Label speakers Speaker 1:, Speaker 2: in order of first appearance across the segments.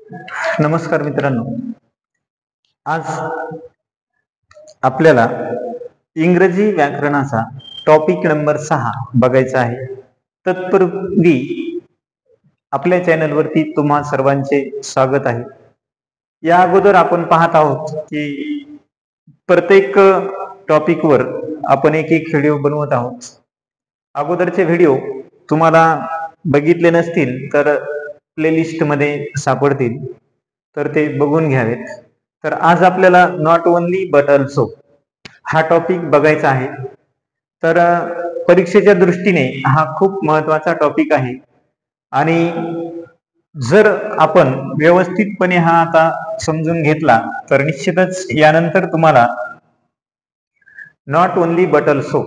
Speaker 1: नमस्कार मित्रांनो, आज आपल्याला इंग्रजी व्याकरणाचा टॉपिक नंबर 6 बघायचा आहे. तत्पूर्वी आपल्या चॅनलवरती तुम्हा सर्वांचे स्वागत आहे. या अगोदर आपण पाहत आहोत की प्रत्येक टॉपिकवर आपण एक एक व्हिडिओ बनवत आहोत. अगोदरचे व्हिडिओ तुम्हाला बघितले नसतील तर प्लेलिस्ट मध्ये सापडतील, तर ते बघून घ्यावेत. तर आज आपल्याला नॉट ओनली बट ऑल्सो हा टॉपिक बघायचा आहे. तर परीक्षेच्या दृष्टीने हा खूप महत्वाचा टॉपिक आहे आणि जर आपण व्यवस्थितपणे हा आता समजून घेतला तर निश्चितच यानंतर तुम्हाला नॉट ओनली बट ऑल्सो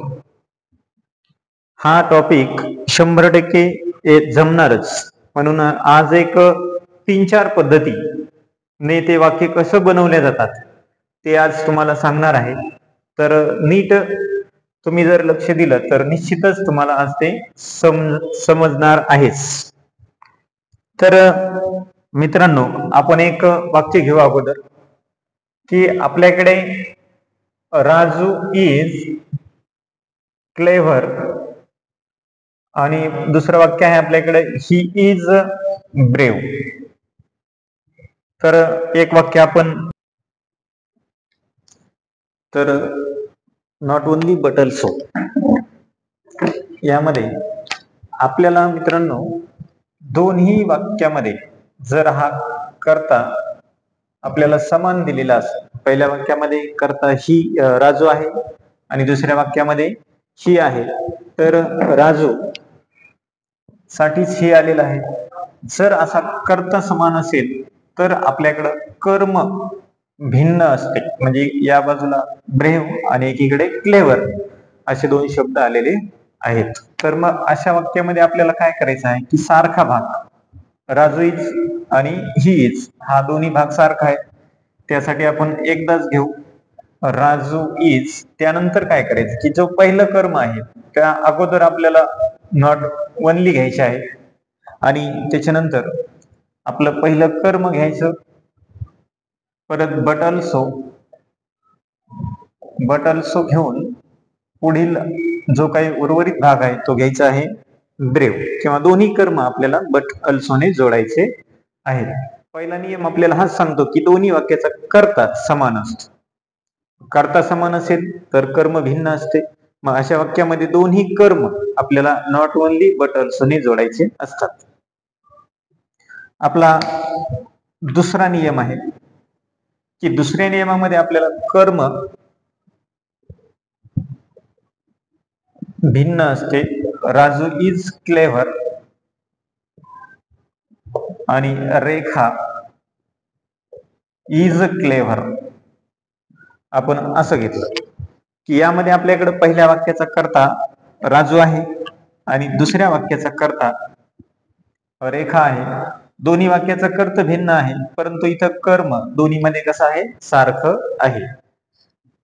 Speaker 1: हा टॉपिक 100% जमणारच. म्हणून आज एक 3-4 पद्धतीने ते वाक्य कसं बनवले जातात ते आज तुम्हाला सांगणार आहे. तर नीट तुम्ही जर लक्ष दिलं तर निश्चितच तुम्हाला आज ते समजणार आहेच. तर मित्रांनो, आपण एक वाक्य घेऊ अगोदर की आपल्याकडे राजू इज क्लेव्हर आणि दुसरं वाक्य आहे आपल्याकडे ही इज ब्रेव. तर एक वाक्य आपण तर नॉट ओनली बट ऑल्सो यामध्ये आपल्याला मित्रांनो दोन्ही वाक्यामध्ये जर हा कर्ता आपल्याला समान दिलेला असेल, पहिल्या वाक्यामध्ये कर्ता ही राजू आहे आणि दुसऱ्या वाक्यामध्ये ही आहे, तर राजू साठीच ही आलेला आहे. जर असा कर्ता समान असेल तर आपल्याकडं कर्म भिन्न असते. म्हणजे या बाजूला ब्रेव आणि एकीकडे क्लेवर असे दोन शब्द आलेले आहेत. तर मग अशा वाक्यामध्ये आपल्याला काय करायचं आहे की सारखा भाग राजू इज आणि ही इज हा दोन्ही भाग सारखा आहे. त्यासाठी आपण एकदाच घेऊ राजू इज. त्यानंतर काय करायचं की जो पहिलं कर्म आहे त्या अगोदर आपल्याला नॉट ओनली घ्यायचे आहे आणि त्याच्यानंतर आपलं पहिलं कर्म घ्यायचं. परत बट ऑल्सो घेऊन पुढील जो काही उर्वरित भाग आहे तो घ्यायचा आहे ब्रेव, किंवा दोन्ही कर्म आपल्याला बट ऑल्सोने जोडायचे आहेत. पहिला नियम आपल्याला हाच सांगतो की दोन्ही वाक्याचा कर्ता समान असतो. कर्ता समान असेल तर कर्म भिन्न असते. मग अशा वाक्यामध्ये दोन्ही कर्म आपल्याला नॉट ओनली बट ऑल्सोने जोडायचे असतात. आपला दुसरा नियम आहे की दुसऱ्या नियमामध्ये आपल्याला कर्म भिन्न असते. राजू इज क्लेव्हर आणि रेखा इज क्लेव्हर आपण असं घेतलं की यामध्ये आपल्याकडे पहिल्या वाक्याचा कर्ता राजू आहे आणि दुसऱ्या वाक्याचा कर्ता रेखा आहे. दोन्ही वाक्याचा कर्त भिन्न आहे, परंतु इथं कर्म दोन्ही मध्ये कसं आहे, सारखं आहे.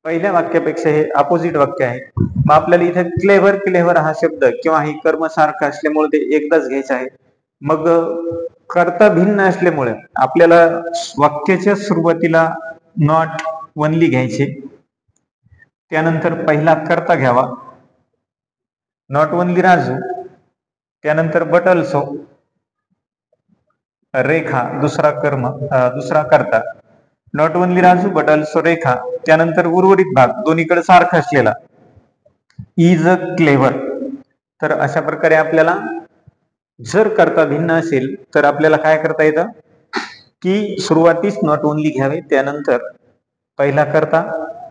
Speaker 1: पहिल्या वाक्यापेक्षा हे अपोजिट वाक्य आहे. मग आपल्याला इथे क्लेव्हर हा शब्द किंवा हे कर्म सारखं असल्यामुळे ते एकदाच घ्यायचं आहे. मग कर्ता भिन्न असल्यामुळे आपल्याला वाक्याच्या सुरुवातीला नॉट ओनली घ्यायचे, त्यानंतर पहिला कर्ता घ्यावा नॉट ओनली राजू, त्यानंतर बट ऑल्सो रेखा दुसरा कर्ता not only Raju but also Rekha, त्यानंतर उर्वरित भाग दोन्हीकडे सारखा असलेला इज क्लेव्हर. तर अशा प्रकारे आपल्याला जर कर्ता भिन्न असेल तर आपल्याला काय करता येतं की सुरुवातीस नॉट ओनली घ्यावे, त्यानंतर पहिला कर्ता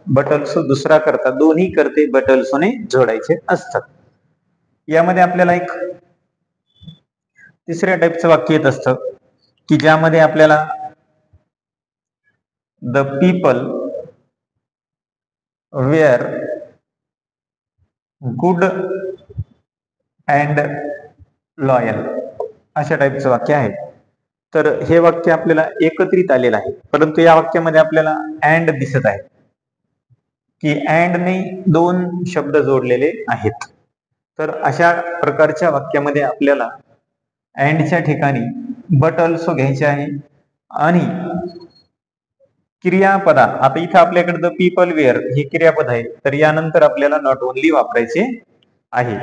Speaker 1: बट ऑल्सो दुसरा कर्ता, दोन्ही कर्ते बट ऑल्सोने जोडायचे असतात. यामध्ये आपल्याला एक तिसऱ्या टाईपचं वाक्य येत असतं की ज्यामध्ये आपल्याला the people were good and loyal अशा टाईपचं वाक्य आहे. तर हे वाक्य आपल्याला एकत्रित आलेलं आहे, परंतु या वाक्यामध्ये आपल्याला अँड दिसत आहे की अँडने दोन शब्द जोडलेले आहेत. तर अशा प्रकारच्या वाक्यामध्ये आपल्याला अँडच्या ठिकाणी बट ऑल्सो घ्यायचे आहे आणि क्रियापदा, आता इथं आपल्याकडे पीपल वेअर हे क्रियापद आहे, तर यानंतर आपल्याला नॉट ओनली वापरायचे आहे.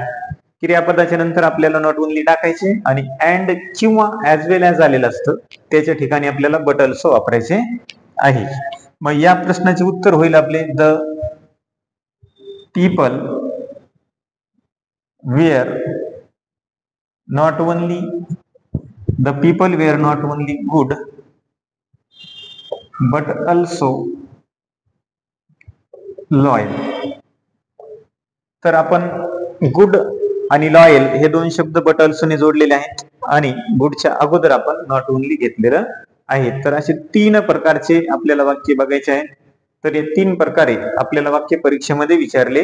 Speaker 1: क्रियापदाच्या नंतर आपल्याला नॉट ओनली टाकायचे आणि अँड किंवा ऍज वेल ऍज आलेलं असतं त्याच्या ठिकाणी आपल्याला बट अल्सो वापरायचे आहे. मग या प्रश्नाचे उत्तर होईल आपले the people wear not only the people wear not only good but also loyal. तर आपण गुड आणि लॉयल हे दोन शब्द बट अल्सोने जोडलेले आहेत आणि गुडच्या अगोदर आपण नॉट ओनली घेतलेलं आहे. तर असे तीन प्रकारचे आपल्याला वाक्य बघायचे आहे. तर हे तीन प्रकारे आपल्याला वाक्य परीक्षेमध्ये विचारले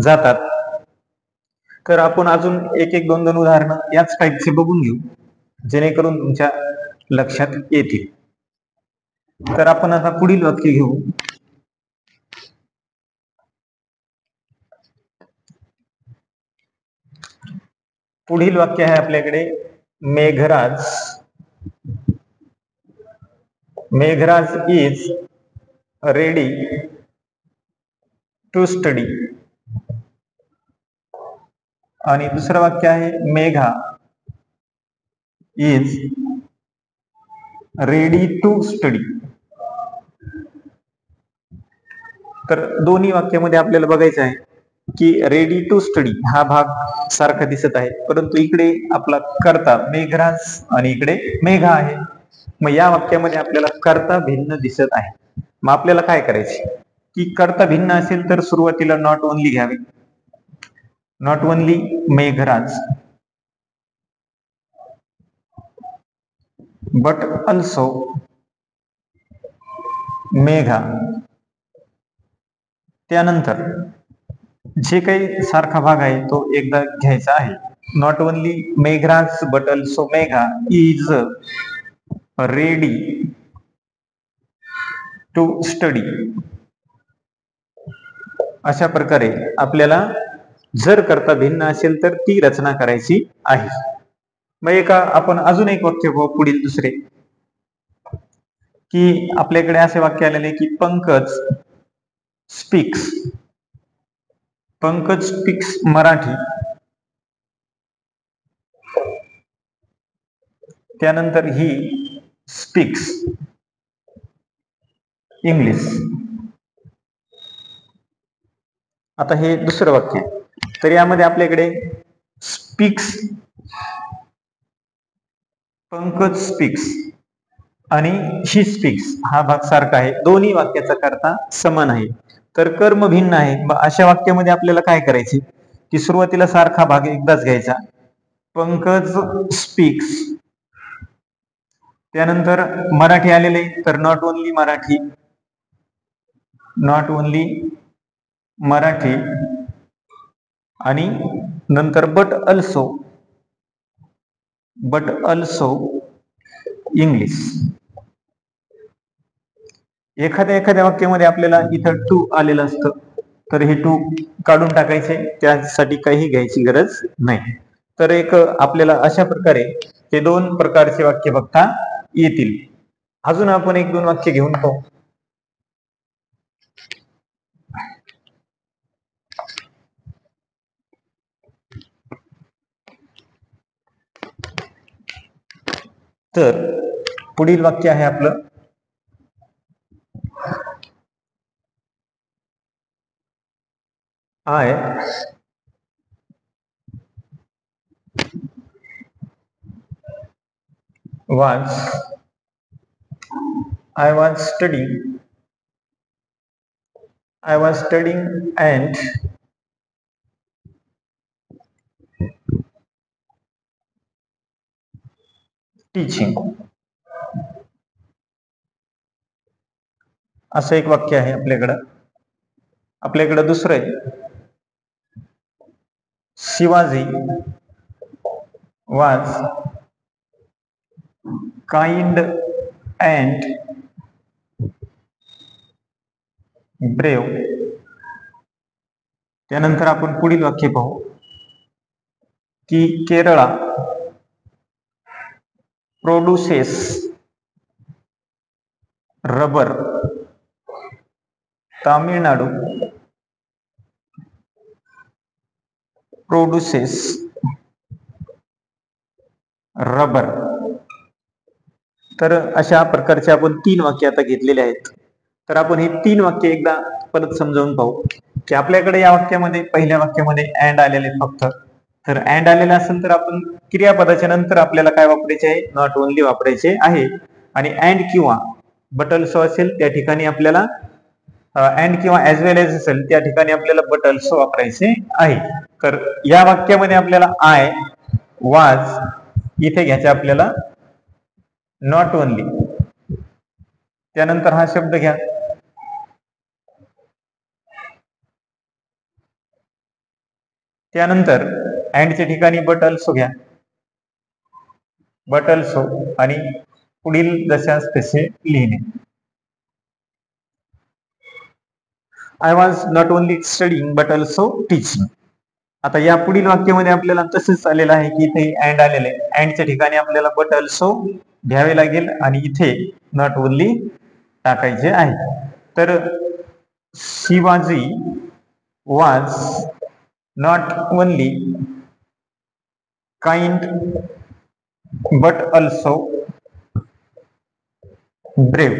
Speaker 1: जातात. तर आपण अजून एक एक दोन दोन उदाहरणं याच टाईपचे बघून घेऊ जेणेकरून तुमच्या लक्षात येतील. तर आपण आता पुढील वाक्य घेऊ. पुढील वाक्य आहे आपल्याकडे Meghraj is ready to study. आणि दुसरं वाक्य आहे Megha is ready to study. तर दोन्ही वाक्यामध्ये आपल्याला बघायचं आहे की रेडी टू स्टडी हा भाग सारखा दिसत आहे, परंतु इकडे आपला कर्ता मेघराज आणि इकडे मेघा आहे. मग या वाक्यामध्ये आपल्याला कर्ता भिन्न दिसत आहे. मग आपल्याला काय करायचे की कर्ता भिन्न असेल तर सुरुवातीला नॉट ओनली घ्यावे. Not only Meghraj but also Megha. त्यानंतर जे काही सारखा भाग आहे तो एकदा घ्यायचा आहे. Not only Meghraj but also Megha is ready to study. अशा प्रकारे आपल्याला जर कर्ता भिन्न असेल तर ती रचना करायची आहे. मग आपण अजून एक वाक्य पुढील दुसरे की आपल्याकडे असे वाक्य आलेले की पंकज स्पीक्स मराठी. त्यानंतर ही स्पीक्स इंग्लिश. आता हे दुसरं वाक्य, तर यामध्ये आपल्याकडे स्पीक्स पंकज स्पीक्स आणि ही स्पीक्स हा भाग सारखा आहे. दोन्ही वाक्याचा कर्ता समान आहे तर कर्म भिन्न आहे. अशा वाक्यामध्ये आपल्याला काय करायचे की सुरुवातीला सारखा भाग एकदाच घ्यायचा. पंकज स्पीक्स, त्यानंतर मराठी आलेले तर नॉट ओनली मराठी आणि नंतर बट अल्सो इंग्लिश. एखाद्या वाक्यामध्ये आपल्याला इथं टू आलेलं असतं तर हे टू काढून टाकायचे, त्यासाठी काही घ्यायची गरज नाही. तर आपल्याला अशा प्रकारे हे दोन प्रकारचे वाक्य बघता येतील. अजून आपण एक दोन वाक्य घेऊन पाहू. तर पुढील वाक्य आहे आपलं I was studying and teaching. असं एक वाक्य आहे आपल्याकडं दुसरं आहे Shivaji was kind and brave. त्यानंतर आपण पुढील वाक्य पाहू की Kerala produces rubber Tamil Nadu produces rubber. तर अशा प्रकारचे आपण 3 वाक्य आता घेतलेले आहेत. तर आपण ही 3 वाक्य एकदा परत समजावून पाहू की आपल्याकडे या वाक्यामध्ये पहिल्या वाक्यामध्ये अँड आलेले फक्त. तर अँड आलेलं असेल तर आपण क्रियापदाच्या नंतर आपल्याला काय वापरायचे आहे, नॉट ओन्ली वापरायचे आहे. आणि अँड किंवा बट अल्सो असेल त्या ठिकाणी आपल्याला अँड किंवा ऍज वेल एज असेल त्या ठिकाणी आपल्याला बट अल्सो वापरायचे आहे. तर या वाक्यामध्ये आपल्याला आय वाज इथे घ्यायचे आपल्याला नॉट ओन्ली. त्यानंतर हा शब्द घ्या त्यानंतर अँडच्या ठिकाणी बट अल्सो घ्या बट अल्सो आणि पुढील जशास तसे लिहिणे. I was not only studying but also teaching. आता या पुढील वाक्यामध्ये आपल्याला तसंच आलेलं आहे की इथे अँड आलेले आहे. अँडच्या ठिकाणी आपल्याला बट अल्सो घ्यावे लागेल आणि इथे नॉट ओनली टाकायचे आहे. तर शिवाजी वाज not only kind but also brave.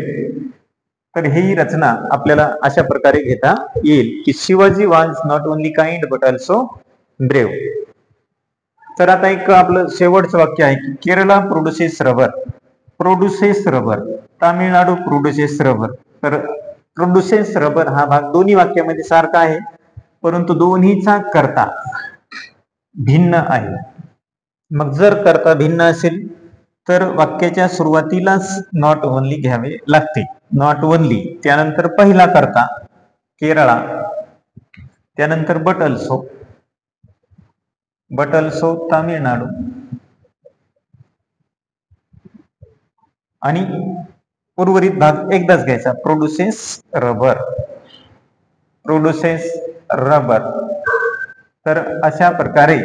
Speaker 1: तर ही रचना आपल्याला अशा प्रकारे घेता येईल की शिवाजी वाज not only kind but also brave. तर आता एक आपलं शेवटचं वाक्य आहे की Kerala produces rubber. Produces rubber Tamil Nadu produces rubber. तर प्रोड्युसेस रबर हा भाग दोन्ही वाक्यामध्ये सारखा आहे परंतु दोन्हीचा कर्ता भिन्न आहे. मग जर कर्ता भिन्न असेल तर वाक्याच्या सुरुवातीलाच नॉट ओनली घ्यावे लागते. नॉट ओनली त्यानंतर पहिला कर्ता केरळा त्यानंतर बट अल्सो तामिळनाडू आणि उर्वरित भाग एकदाच घ्यायचा प्रोड्युसेस रबर. तर अशा प्रकारे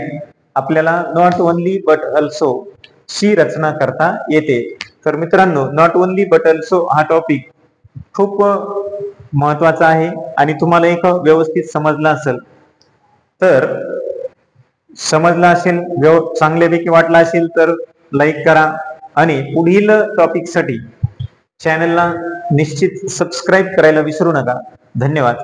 Speaker 1: आपल्याला नॉट ओनली बट अल्सो ची रचना करता येते. तर मित्रांनो नॉट ओनली बट अल्सो हा टॉपिक खूप महत्वाचा आहे आणि तुम्हाला एक व्यवस्थित समजला असेल तर चांगल्यापैकी वाटला असेल तर लाईक करा आणि पुढील टॉपिकसाठी चॅनलला निश्चित सबस्क्राईब करायला विसरू नका. धन्यवाद.